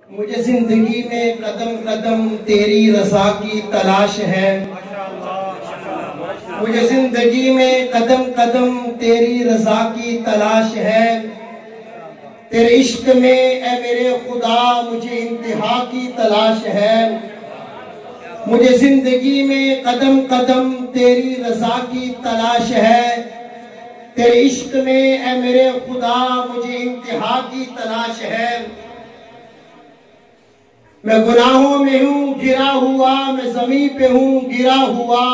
مجھے زندگی میں قدم قدم تیری رضا کی تلاش ہے. مجھے زندگی میں قدم قدم تیری رضا کی تلاش ہے. تیرے عشق میں اے میرے خدا مجھے انتہا کی تلاش ہے. مجھے زندگی میں قدم قدم تیری رضا کی تلاش ہے. تیرے عشق میں اے میرے خدا مجھے انتہا کی تلاش ہے. میں گناہوں میں ہوں گرا ہوا، میں زمین پہ ہوں گرا ہوا.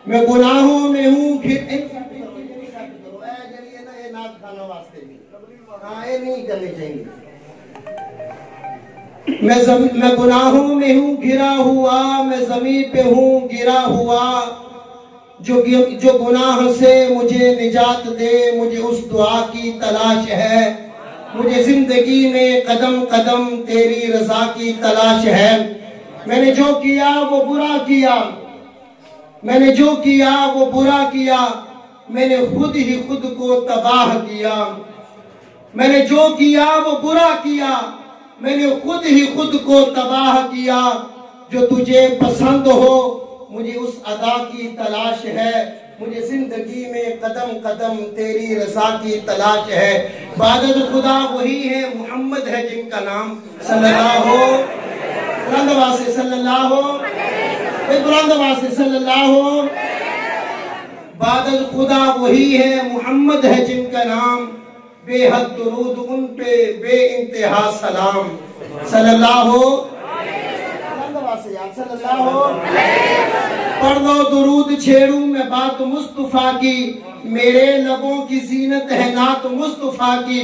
میں گناہوں میں ہوں میں گناہوں میں ہوں گرا ہوا، میں زمین پہ ہوں گرا ہوا. جو گناہ سے مجھے نجات دے، مجھے اس دعا کی تلاش ہے. مجھے زندگی میں قدم قدم تیری رضا کی تلاش ہے. میں نے جو کیا وہ برا کیا، میں نے جو کیا وہ برا کیا. میں نے خود ہی خود کو تباہ کیا. میں نے جو کیا وہ برا کیا، میں نے خود ہی خود کو تباہ کیا. جو تجھے پسند ہو مجھے اس ادا کی تلاش ہے. مجھے زندگی میں قدم قدم تیری رضا کی تلاش ہے. عبادت خدا وہی ہے، محمد ہے جن کا نام صلی اللہ ہو. بلند آواز سے صلی اللہ ہو، بلند آواز سے صلی اللہ ہو. عبادت خدا وہی ہے، محمد ہے جن کا نام. بے حد درود ان پہ، بے انتہا سلام صلی اللہ ہو. صلی اللہ ہو. پڑھ دو درود چھیڑوں میں بات مصطفیٰ کی. میرے لبوں کی زینت ہے نعت مصطفیٰ کی.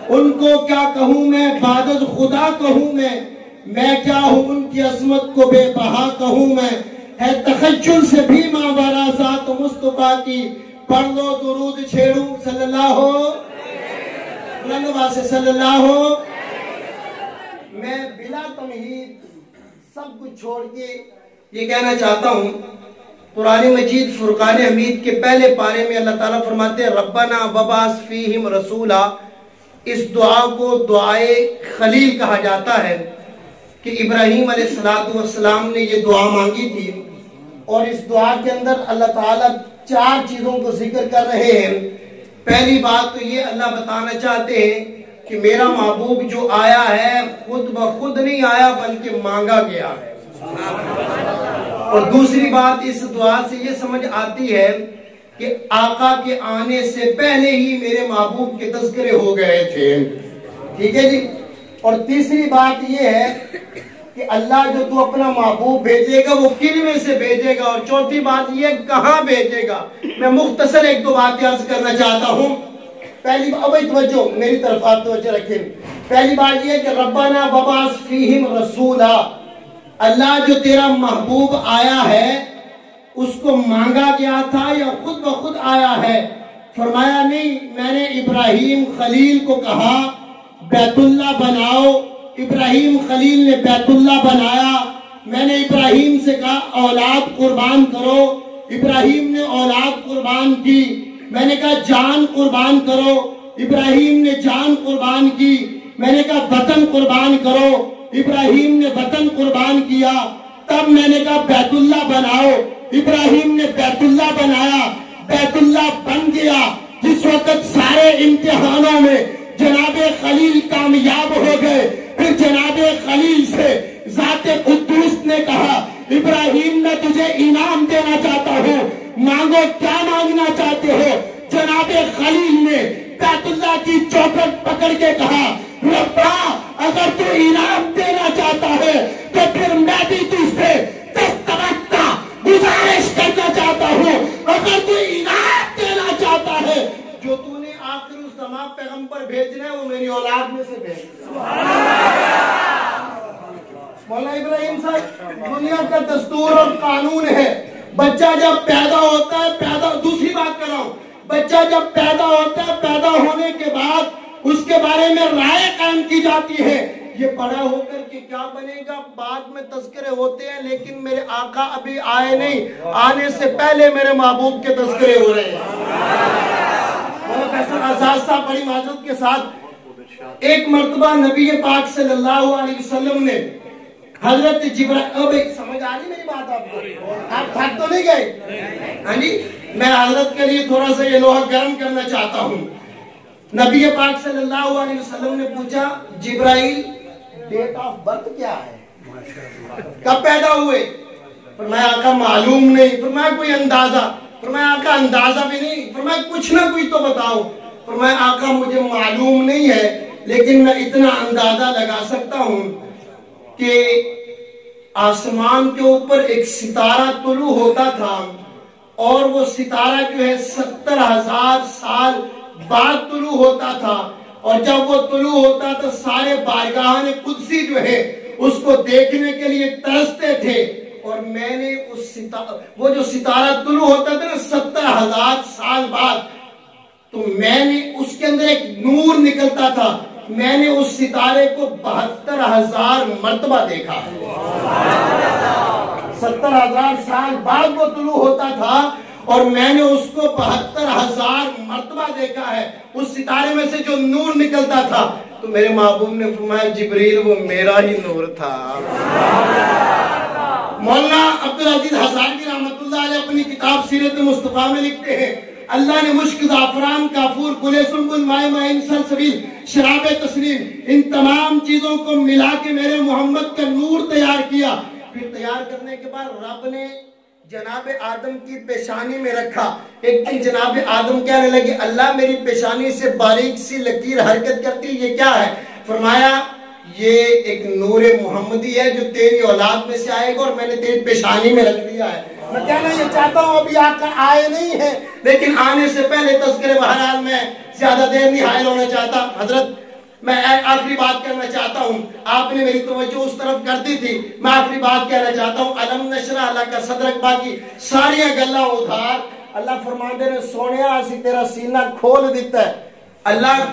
ان کو کیا کہوں میں، عبادت خدا کہوں میں کیا ہوں ان کی عظمت کو بے بہا کہوں میں. ہے تخجل سے بھی ماورا ذات مصطفیٰ کی. پڑھ دو درود چھیڑوں صلی اللہ ہو، بلند آواز سے صلی اللہ ہو. میں بلا تمہید سب کچھ چھوڑ کے یہ کہنا چاہتا ہوں، قرآن مجید فرقان حمید کے پہلے پارے میں اللہ تعالیٰ فرماتے ہیں ربنا وبعث فیہم رسولا. اس دعا کو دعائے خلیل کہا جاتا ہے کہ ابراہیم علیہ السلام نے یہ دعا مانگی تھی. اور اس دعا کے اندر اللہ تعالیٰ 4 چیزوں کو ذکر کر رہے ہیں. پہلی بات تو یہ اللہ بتانا چاہتے ہیں کہ میرا محبوب جو آیا ہے خود بخود نہیں آیا بلکہ مانگا گیا ہے. اور دوسری بات اس دعا سے یہ سمجھ آتی ہے کہ آقا کے آنے سے پہلے ہی میرے محبوب کے تذکرے ہو گئے تھے. ٹھیک ہے جی. اور تیسری بات یہ ہے کہ اللہ جو تو اپنا محبوب بھیجے گا وہ کن میں سے بھیجے گا. اور چوتھی بات یہ کہاں بھیجے گا. میں مختصر 1-2 باتیں عرض کرنا چاہتا ہوں. پہلی توجہ میری طرف آپ توجہ رکھیں. پہلی بات یہ کہ ربنا وبعث فیہم رسولا. اللہ جو تیرا محبوب آیا ہے اس کو مانگا گیا تھا یا خود بخود آیا ہے؟ فرمایا نہیں، میں نے ابراہیم خلیل کو کہا بیت اللہ بناؤ. ابراہیم خلیل نے بیت اللہ بنایا. میں نے ابراہیم سے کہا اولاد قربان کرو. ابراہیم نے اولاد قربان کی. میں نے کہا جان قربان کرو. ابراہیم نے جان قربان کی. میں نے کہا وطن قربان کرو. ابراہیم نے وطن قربان کیا. تب میں نے کہا بیت اللہ بناؤ. ابراہیم نے بیت اللہ بنایا. بیت اللہ بن گیا. جس وقت سارے امتحانوں میں جناب خلیل کامیاب ہو گئے، پھر جناب خلیل سے ذات قدوس نے کہا ابراہیم میں تجھے انعام دینا چاہتا ہوں، مانگو کیا مانگنا چاہتے ہو. جناب خلیل نے بیت اللہ کی چوکھٹ پکڑ کے کہا ربا اگر تو انعام دینا چاہتا ہے تو پھر میں بھی تجھ سے دستبردہ گزارش کرنا چاہتا ہوں. اگر تو انعام دینا چاہتا ہے جو تو نے آخر الزمان پیغمبر بھیجنا ہے وہ میری اولاد میں سے بھیج. مولا ابراہیم صاحب دنیا کا دستور اور قانون ہے، بچہ جب پیدا ہوتا ہے دوسری بات کر رہا ہوں، بچہ جب پیدا ہوتا ہے پیدا ہونے کے بعد اس کے بارے میں رائے قائم کی جاتی ہے. یہ بڑا ہو کر کے کیا بنے گا بعد میں تذکرے ہوتے ہیں، لیکن میرے آقا ابھی آئے نہیں، آنے سے پہلے میرے محبوب کے تذکرے ہو رہے ہیں. فیصل آزاد صاحب بڑی معذرت کے ساتھ ایک مرتبہ نبی پاک صلی اللہ علیہ وسلم نے حضرت جبرائیل، سمجھ آ رہی میری بات آپ کو؟ آپ تھک تو نہیں گئے؟ ہاں جی، میں حضرت کے لیے تھوڑا سا یہ لوہا گرم کرنا چاہتا ہوں۔ نبی پاک صلی اللہ علیہ وسلم نے پوچھا جبرائیل ڈیٹ آف برتھ کیا ہے، کب پیدا ہوئے؟ فرمایا آقا معلوم نہیں۔ فرمایا کوئی اندازہ؟ فرمایا آقا اندازہ بھی نہیں۔ فرمایا کچھ نہ کچھ تو بتاؤ۔ فرمایا آقا مجھے معلوم نہیں ہے، لیکن میں اتنا اندازہ لگا سکتا ہوں کہ آسمان کے اوپر ایک ستارہ طلوع ہوتا تھا، اور وہ ستارہ جو ہے 70,000 سال بعد طلوع ہوتا تھا، اور جب وہ طلوع ہوتا تو سارے بارگاہان قدسی جو ہے اس کو دیکھنے کے لیے ترستے تھے۔ اور میں نے وہ جو ستارہ طلوع ہوتا تھا نا 70,000 سال بعد، تو میں نے اس کے اندر ایک نور نکلتا تھا، میں نے اس ستارے کو 72,000 مرتبہ دیکھا۔ 70,000 سال بعد وہ طلوع ہوتا تھا، اور میں نے اس کو 72,000 مرتبہ دیکھا ہے، اس ستارے میں سے جو نور نکلتا تھا۔ تو میرے محبوب نے فرمایا جبریل وہ میرا ہی نور تھا۔ مولانا عبدالعزیز ہزاروی رحمۃ اللہ علیہ اپنی کتاب سیرت مصطفیٰ میں لکھتے ہیں اللہ نے مشک، زعفران، کافور، گل سنبل، مائے معین، سلسبیل، شراب تسنیم، ان تمام چیزوں کو ملا کے میرے محمد کا نور تیار کیا۔ پھر تیار کرنے کے بعد رب نے جناب آدم کی پیشانی میں رکھا۔ ایک دن جناب آدم کہنے لگے اللہ میری پیشانی سے باریک سی لکیر حرکت کرتی، یہ کیا ہے؟ فرمایا یہ ایک نور محمدی ہے جو تیری اولاد میں سے آئے گا، اور میں نے تیری پیشانی میں رکھ دیا ہے۔ میں کہنا یہ چاہتا ہوں ابھی آ کر آئے نہیں ہیں، لیکن آنے سے پہلے تذکرے بہرحال میں زیادہ دیر نہیں حائل ہونا چاہتا۔ حضرت میں آخری بات کرنا چاہتا ہوں، آپ نے میری توجہ اس طرف کر دی تھی، میں آخری بات کہنا چاہتا ہوں۔ علم نشرح اللہ کا صدرک، باقی ساریاں گلاں ادھار۔ اللہ فرماندے نے سونیا اسی تیرا سینہ کھول دیتا ہے۔ اللہ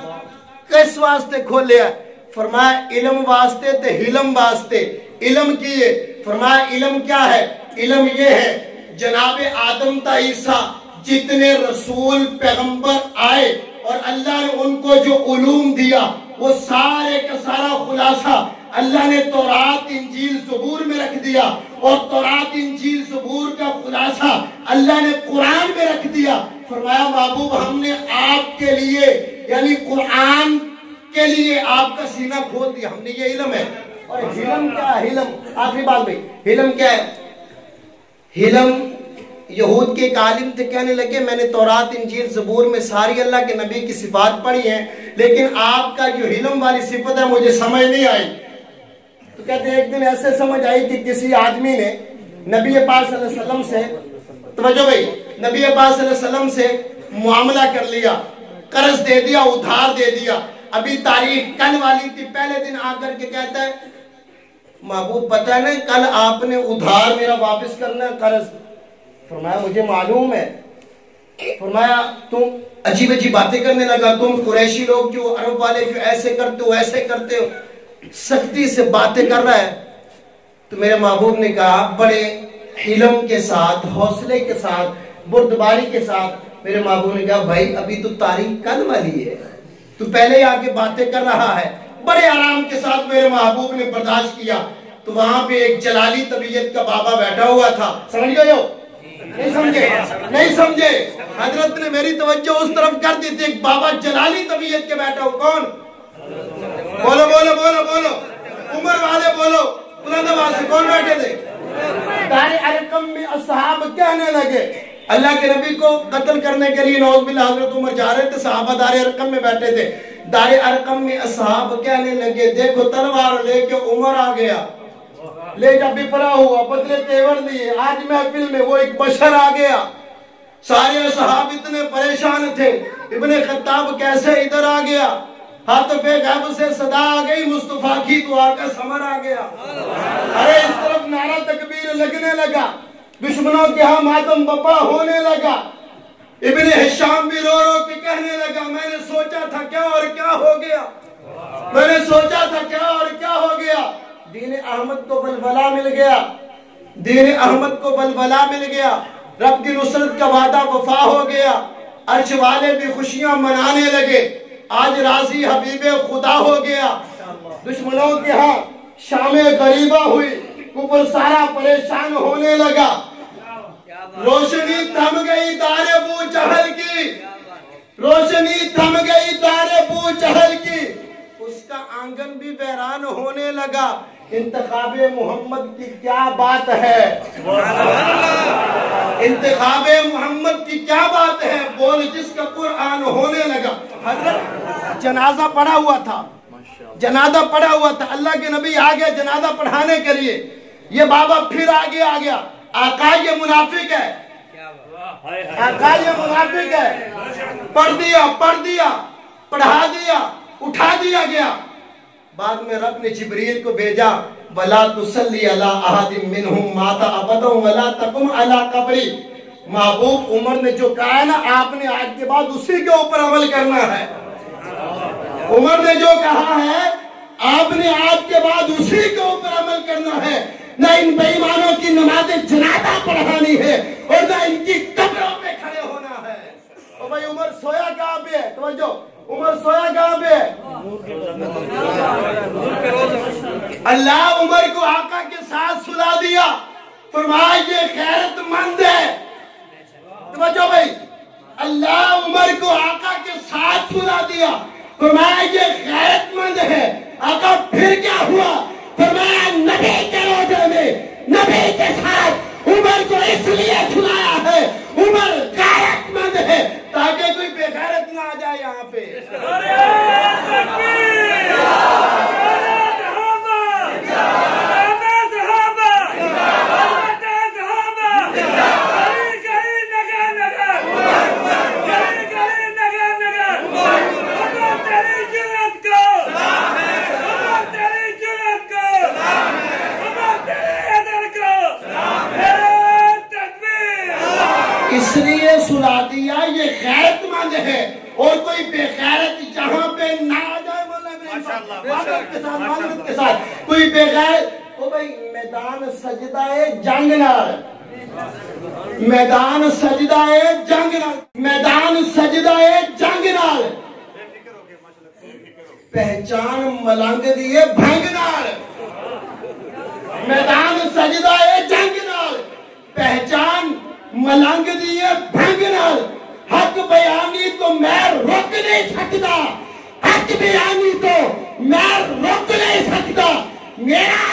کس واسطے کھولیا؟ فرمایا علم واسطے تے حلم واسطے۔ علم کیے؟ فرمایا علم کیا ہے؟ علم یہ ہے جناب آدم تا عیسیٰ جتنے رسول پیغمبر آئے اور اللہ نے ان کو جو علوم دیا وہ سارے کا سارا خلاصہ اللہ نے تورات انجیل زبور میں رکھ دیا، اور تورات انجیل زبور کا خلاصہ اللہ نے قرآن میں رکھ دیا۔ فرمایا محبوب ہم نے آپ کے لیے یعنی قرآن کے لیے آپ کا سینہ کھول دیا، ہم نے یہ علم ہے۔ اور حلم کیا ہے؟ حلم آخری بات بھائی، حلم کیا ہے؟ حلم یہود کے ایک عالم تھے، کہنے لگے میں نے تورات انجیل زبور میں ساری اللہ کے نبی کی صفات پڑھی ہیں، لیکن آپ کا جو حلم والی صفت ہے مجھے سمجھ نہیں آئی۔ تو کہتے ہیں ایک دن ایسے سمجھ آئی کہ کسی آدمی نے نبی پاک صلی اللہ علیہ وسلم سے، توجہ بھائی، نبی پاک صلی اللہ علیہ وسلم سے معاملہ کر لیا، قرض دے دیا، ادھار دے دیا۔ ابھی تاریخ کل والی تھی، پہلے دن آ کر کے کہتا ہے محبوب پتہ ہے نا کل آپ نے ادھار میرا واپس کرنا ہے قرض۔ فرمایا مجھے معلوم ہے۔ فرمایا تم عجیب عجیب باتیں کرنے لگا، تم قریشی لوگ جو عرب والے جو ایسے کرتے ہو ایسے کرتے ہو، سختی سے باتیں کر رہا ہے۔ تو میرے محبوب نے کہا بڑے حلم کے ساتھ، حوصلے کے ساتھ، بردباری کے ساتھ، میرے محبوب نے کہا بھائی ابھی تو تاریخ کل والی ہے، تو پہلے ہی آگے باتیں کر رہا ہے۔ بڑے آرام کے ساتھ میرے محبوب نے برداشت کیا۔ تو وہاں پہ ایک جلالی طبیعت کا بابا بیٹھا ہوا تھا، سمجھ گئے ہو؟ نہیں سمجھے؟ نہیں سمجھے؟ حضرت نے میری توجہ اس طرف کر دی تھی، ایک بابا جلالی طبیعت کے بیٹھا ہو، کون؟ بولو بولو بولو بولو، عمر والے بولو، بلند آواز سے کون بیٹھے تھے؟ دار ارقم میں اصحاب کہنے لگے، اللہ کے نبی کو قتل کرنے کے لیے نعوذ باللہ حضرت عمر جا رہے تھے، صحابہ دار ارقم میں بیٹھے تھے۔ دار ارقم میں اصحاب کہنے لگے دیکھو تلوار لے کے عمر آ گیا، لے جا بپرا ہوا، بدلے تیور دیے، آج محفل میں وہ ایک بشر آ گیا۔ سارے اصحاب اتنے پریشان تھے، ابن خطاب کیسے ادھر آ گیا؟ حاطف غیب سے صدا آ گئی، مصطفیٰ کی دعا کا ثمر آ گیا۔ ارے اس طرف نعرہ تکبیر لگنے لگا، دشمنوں کے ہاں ماتم بپا ہونے لگا۔ ابن ہشام بھی رو رو کے کہنے لگا میں نے سوچا تھا کیا اور کیا ہو گیا، میں نے سوچا تھا کیا اور کیا ہو گیا۔ دین احمد کو بلبلا مل گیا، دین احمد کو بلبلا مل گیا، رب کی نصرت کا وعدہ وفا ہو گیا، عرش والے بھی خوشیاں منانے لگے۔ آج راضی حبیب خدا ہو گیا، دشمنوں کے ہاں شام غریبہ ہوئی، کفر سارا پریشان ہونے لگا، روشنی تھم گئی دار ابو جہل کی، روشنی تھم گئی دار ابو جہل کی، اس کا آنگن بھی ویران ہونے لگا۔ انتخاب محمد کی کیا بات ہے، انتخاب محمد کی کیا بات ہے، بول جس کا قرآن ہونے لگا۔ حضرت جنازہ پڑھا ہوا تھا، جنازہ پڑھا ہوا تھا، اللہ کے نبی آگے جنازہ پڑھانے کے لیے، یہ بابا پھر آگے آ گیا، آقا یہ منافق ہے، آقا یہ منافق ہے، پڑھ دیا پڑھا دیا، اٹھا دیا گیا۔ بعد میں رب نے جبریل کو بھیجا، وَلَا تُصَلِّ عَلَىٰ أَحَدٍ مِّنْهُمْ مَاتَ أَبَدًا وَلَا تَقُمْ عَلَىٰ قَبْرِهِ۔ محبوب عمر نے جو کہا ہے نا، آپ نے آج کے بعد اسی کے اوپر عمل کرنا ہے۔ عمر نے جو کہا ہے آپ نے آج کے بعد اسی کے اوپر عمل کرنا ہے، نہ ان بے ایمانوں کی نماز جنازہ پڑھانی ہے اور نہ ان کی قبروں پہ کھڑے ہونا ہے۔ تو بھائی عمر سویا کہاں پہ ہے؟ توجہ، عمر سویا کہاں پہ ہے؟ اللہ عمر کو آقا کے ساتھ سلا دیا، فرمایا یہ غیرت مند ہے۔ توجہ بھائی، اللہ عمر کو آقا کے ساتھ سلا دیا، فرمایا یہ غیرت مند ہے۔ آقا پھر کیا ہوا؟ فرمایا نبی کے روزے میں نبی کے ساتھ عمر کو اس لیے سلایا ہے، عمر غیرت مند ہے تاکہ کوئی بے غیرت نہ آ جائے یہاں پہ۔ اس لیے سلا دیا یہ غیرت مند ہے، اور کوئی بے غیرت جہاں پہ نہ آ جائے، معذرت کے ساتھ کوئی بے غیرت۔ تو بھائی میدان سجدہ جنگ نال، میدان سجدہ جنگ نال، میدان سجدہ جنگ نال پہچان ملنگ دیے بھنگ نال، میدان سجدہ جنگ نال پہچان ملنگ دیے بھنگ نال۔ حق بیانی تو میں روک نہیں سکتا، حق بیانی تو میں روک نہیں سکتا، میرا